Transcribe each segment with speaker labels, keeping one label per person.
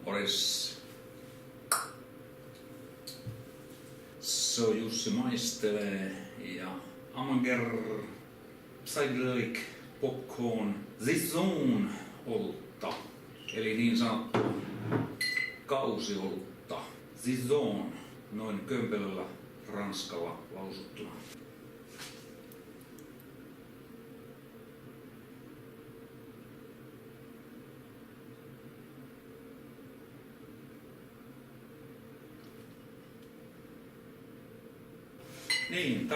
Speaker 1: Oris. So Jussi maistelee ja Amager Psychedelic Popcorn Saison olutta, eli niin sanottua kausiolutta. Saison, noin kömpelöllä ranskalla lausuttuna. Niin,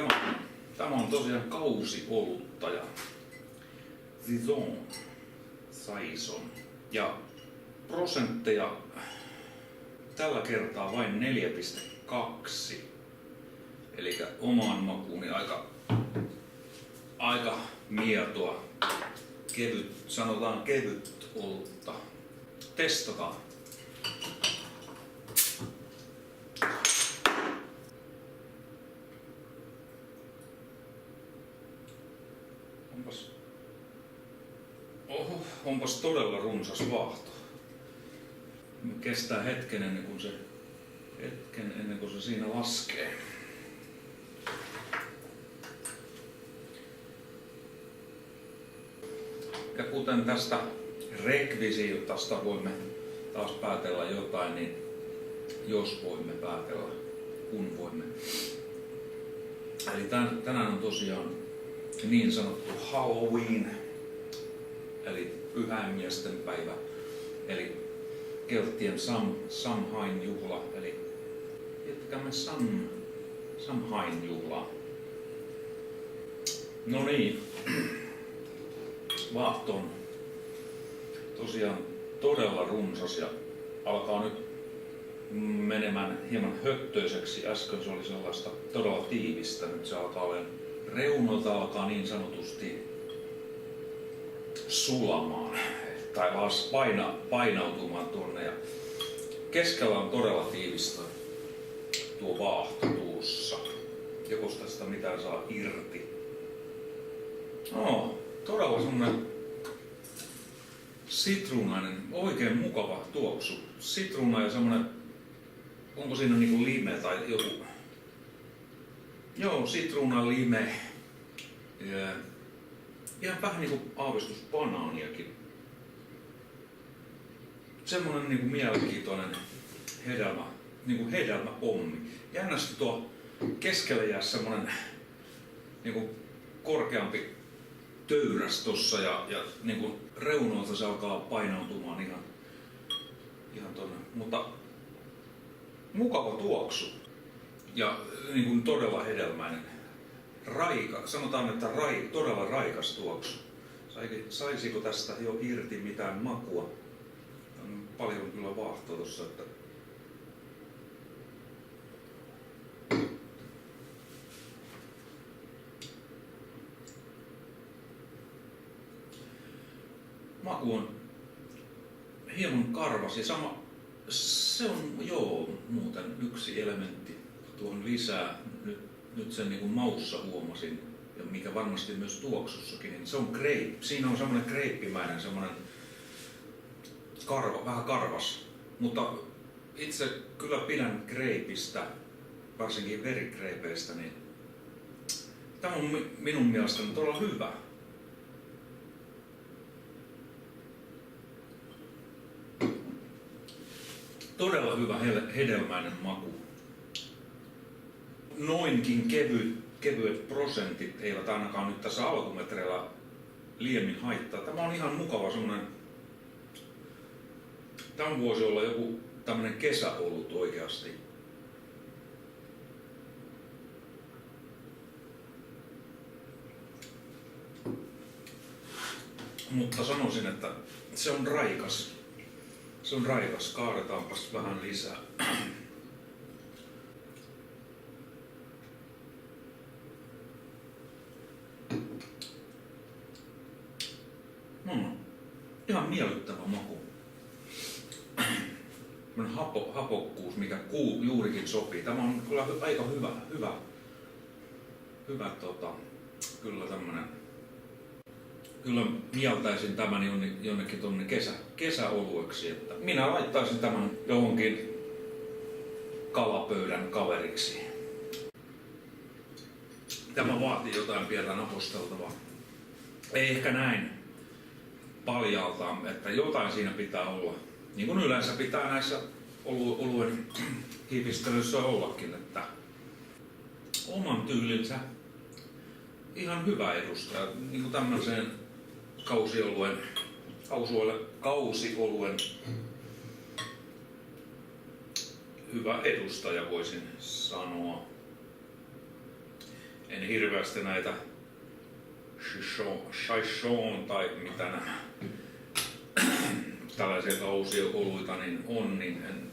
Speaker 1: tämä on tosiaan kausiolutta ja Saison. Ja prosentteja tällä kertaa vain 4,2. Eli omaan makuuni aika mietoa, sanotaan kevyt olutta. Testataan. Onpas todella runsas vaahto. Kestää hetken ennen kuin se siinä laskee. Ja kuten tästä rekvisiitasta voimme taas päätellä jotain, niin jos voimme päätellä, kun voimme. Eli tänään on tosiaan niin sanottu Halloween, eli pyhäinmiesten päivä, eli kelttien Samhain juhla, eli jatkamme Samhain juhlaa. No niin, vaahto on tosiaan todella runsas ja alkaa nyt menemään hieman höttöiseksi. Äsken se oli sellaista todella tiivistä, nyt se alkaa olemaan reunoilta alkaa niin sanotusti sulamaan tai painautumaan tuonne ja keskellä on todella tiivistä tuo vaahto tuossa. Jokos tästä mitään saa irti. No, todella semmonen sitruunainen, oikein mukava tuoksu. Sitruuna ja semmonen, onko siinä niinku lime tai joku. Joo, sitruuna, lime. Ja ihan vähän niinku aavistus banaaniakin. Semmonen niinku mielenkiintoinen hedelmäpommi. Jännästi tuo keskelle jää semmonen niinku korkeampi töyräs tossa ja niinku reunoilta se alkaa painautumaan ihan tonne. Mutta mukava tuoksu ja niinku todella hedelmäinen. Sanotaan, että todella raikas tuoksu. Saisiko tästä jo irti mitään makua? On paljon kyllä vaahtoa tossa, että maku on hieman karvas ja se on muuten yksi elementti tuohon lisää. Nyt sen niin kuin maussa huomasin, ja mikä varmasti myös tuoksussakin, niin se on siinä on semmoinen kreippimäinen, semmoinen vähän karvas. Mutta itse kyllä pidän kreipistä, varsinkin verikreipeistä, niin tämä on minun mielestäni todella hyvä. Todella hyvä hedelmäinen maku. Noinkin kevyet prosentit eivät ainakaan nyt tässä alkumetreillä liiemmin haittaa. Tämä on ihan mukava semmonen. Tämä voisi olla joku tämmönen kesäolut oikeasti. Mutta sanoisin, että se on raikas. Kaadetaanpas vähän lisää. Ihan miellyttävä maku. Hapokkuus, mikä juurikin sopii. Tämä on kyllä aika hyvä kyllä tämmönen kyllä mieltäisin tämän jonnekin tuonne kesäolueksi. Että minä laittaisin tämän johonkin kalapöydän kaveriksi. Tämä vaatii jotain pientä naposteltavaa. Ei ehkä näin paljalta, että jotain siinä pitää olla. Niin kuin yleensä pitää näissä oluen hiivistelyissä ollakin, että oman tyylinsä ihan hyvä edustaja. Niin kuin tämmöiseen kausioluen hyvä edustaja voisin sanoa. En hirveästi näitä Chichon tai mitä nämä tällaisia kausioluita niin on, niin en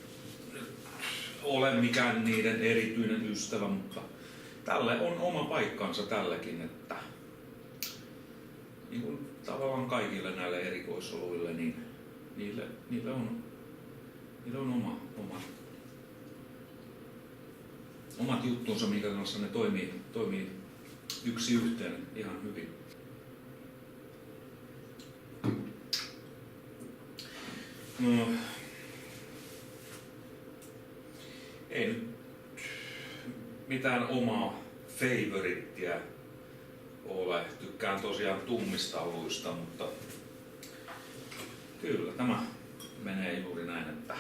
Speaker 1: ole mikään niiden erityinen ystävä, mutta tälle on oma paikkansa tälläkin, että niin kuin tavallaan kaikille näille erikoisoluille, niin niille on omat juttunsa, minkä kanssa ne toimii yksi yhteen ihan hyvin. No, ei nyt mitään omaa favorittia ole. Tykkään tosiaan tummista oluista, mutta kyllä tämä menee juuri näin, että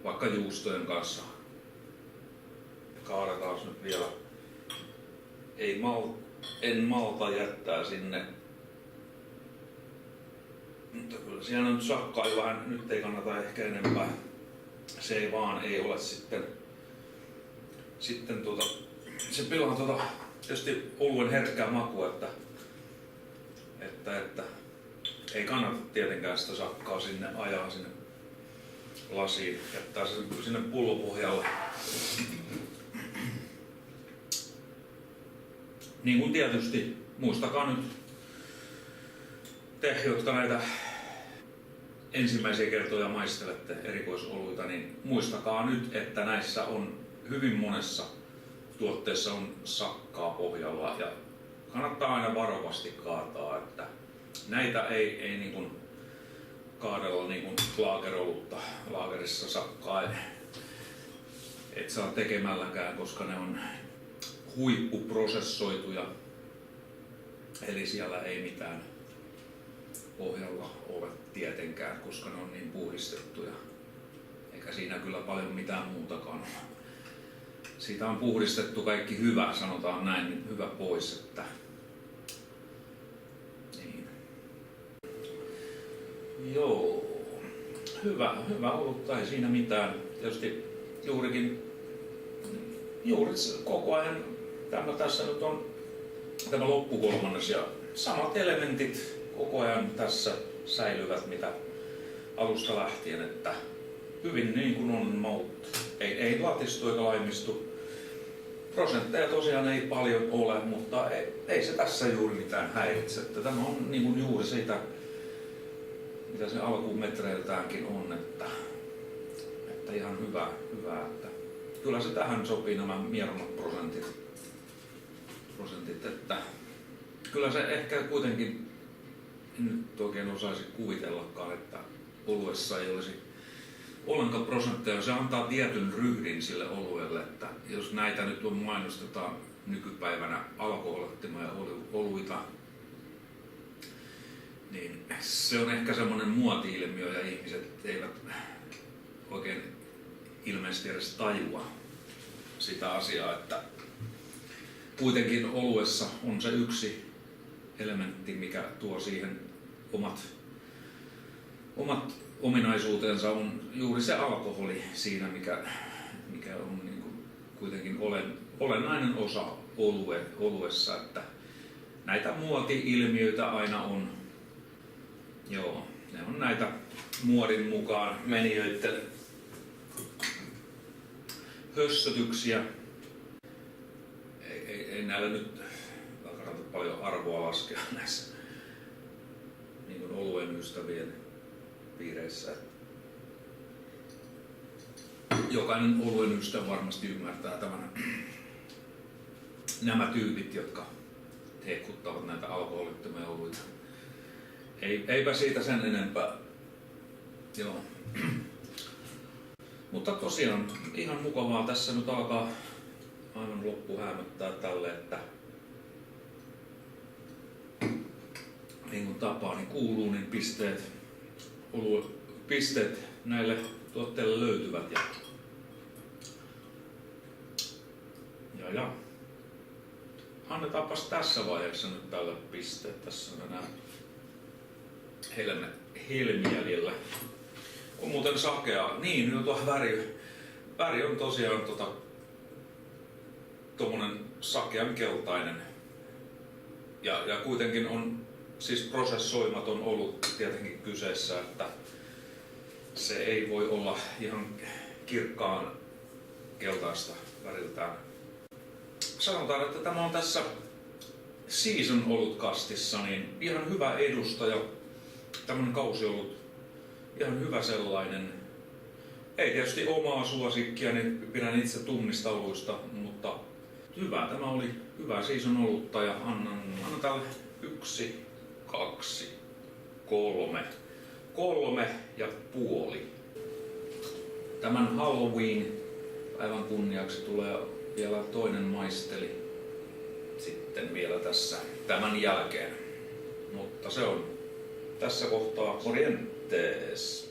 Speaker 1: vaikka juustojen kanssa kaadetaan nyt vielä. En malta jättää sinne. Mutta kyllä siellä nyt sakkaa vähän, nyt ei kannata ehkä enempää. Se ei ole sitten se pilaa tietysti oluen herkkää makua, että ei kannata tietenkään sitä sakkaa sinne ajaa sinne lasiin, jättää se sinne pullopohjalle. Niin kuin tietysti, muistakaa nyt te, jotka näitä ensimmäisiä kertoja maistelette erikoisoluita, niin muistakaa nyt, että näissä on hyvin monessa tuotteessa on sakkaa pohjalla ja kannattaa aina varovasti kaataa, että näitä ei niin kuin kaadella niin kuin laagerolutta, laagerissa sakkaa et saa tekemälläkään, koska ne on huippuprosessoituja, eli siellä ei mitään pohjalla ole tietenkään, koska ne on niin puhdistettuja. Eikä siinä kyllä paljon mitään muutakaan. Siitä on puhdistettu kaikki hyvä, sanotaan näin, niin hyvä pois, että niin. Joo, hyvä olutta, ei siinä mitään. Tietysti juuri koko ajan tässä nyt on tämä loppukolmannes ja samat elementit koko ajan tässä säilyvät mitä alusta lähtien, että hyvin niin kuin on maut. Ei latistu eikä laimistu. Prosentteja tosiaan ei paljon ole, mutta ei se tässä juuri mitään häiritse. Että tämä on niin kuin juuri sitä, mitä se alkumetreiltäänkin on, että ihan hyvä, että kyllä se tähän sopii nämä mieronat prosentit, että kyllä se ehkä kuitenkin en nyt oikein osaisi kuvitellakaan, että oluessa ei olisi ollenkaan prosentteja. Se antaa tietyn ryhdin sille oluelle, että jos näitä nyt mainostetaan nykypäivänä alkoholittomia oluita, niin se on ehkä semmoinen muoti-ilmiö ja ihmiset eivät oikein ilmeisesti edes tajua sitä asiaa, että kuitenkin oluessa on se yksi elementti, mikä tuo siihen omat ominaisuutensa, on juuri se alkoholi siinä, mikä on niin kuin kuitenkin olennainen osa oluessa, että näitä muoti-ilmiöitä aina on. Joo, ne on näitä muodin mukaan menijöiden hössötyksiä. Ei näillä nyt kannata paljon arvoa laskea näissä niin kuin oluen ystävien piireissä. jokainen oluen ystävä varmasti ymmärtää tämän. Nämä tyypit, jotka hehkuttavat näitä alkoholittomia oluita. Eipä siitä sen enempää. Joo. Mutta tosiaan ihan mukavaa tässä nyt alkaa aivan loppu häämöttää tälle, että niin kuin tapaani kuuluu, niin pisteet näille tuotteille löytyvät. Ja annetaanpas tässä vaiheessa nyt tälle pisteet. Tässä on enää helmi jäljellä. On muuten sakea. Niin, nyt on väri on tosiaan tommonen sakean keltainen. Ja kuitenkin on siis prosessoimaton olut tietenkin kyseessä, että se ei voi olla ihan kirkkaan keltaista väriltään. Sanotaan, että tämä on tässä season olutkastissa niin ihan hyvä edustaja. Tämmönen kausiolut, ihan hyvä sellainen. Ei tietysti omaa suosikkia, niin pidän itse tummista oluista, mutta hyvä. Tämä oli hyvä season olutta ja annan tälle 1, 2, 3. 3,5. Tämän Halloween-päivän kunniaksi tulee vielä toinen maisteli sitten vielä tässä tämän jälkeen. Mutta se on tässä kohtaa morjentes.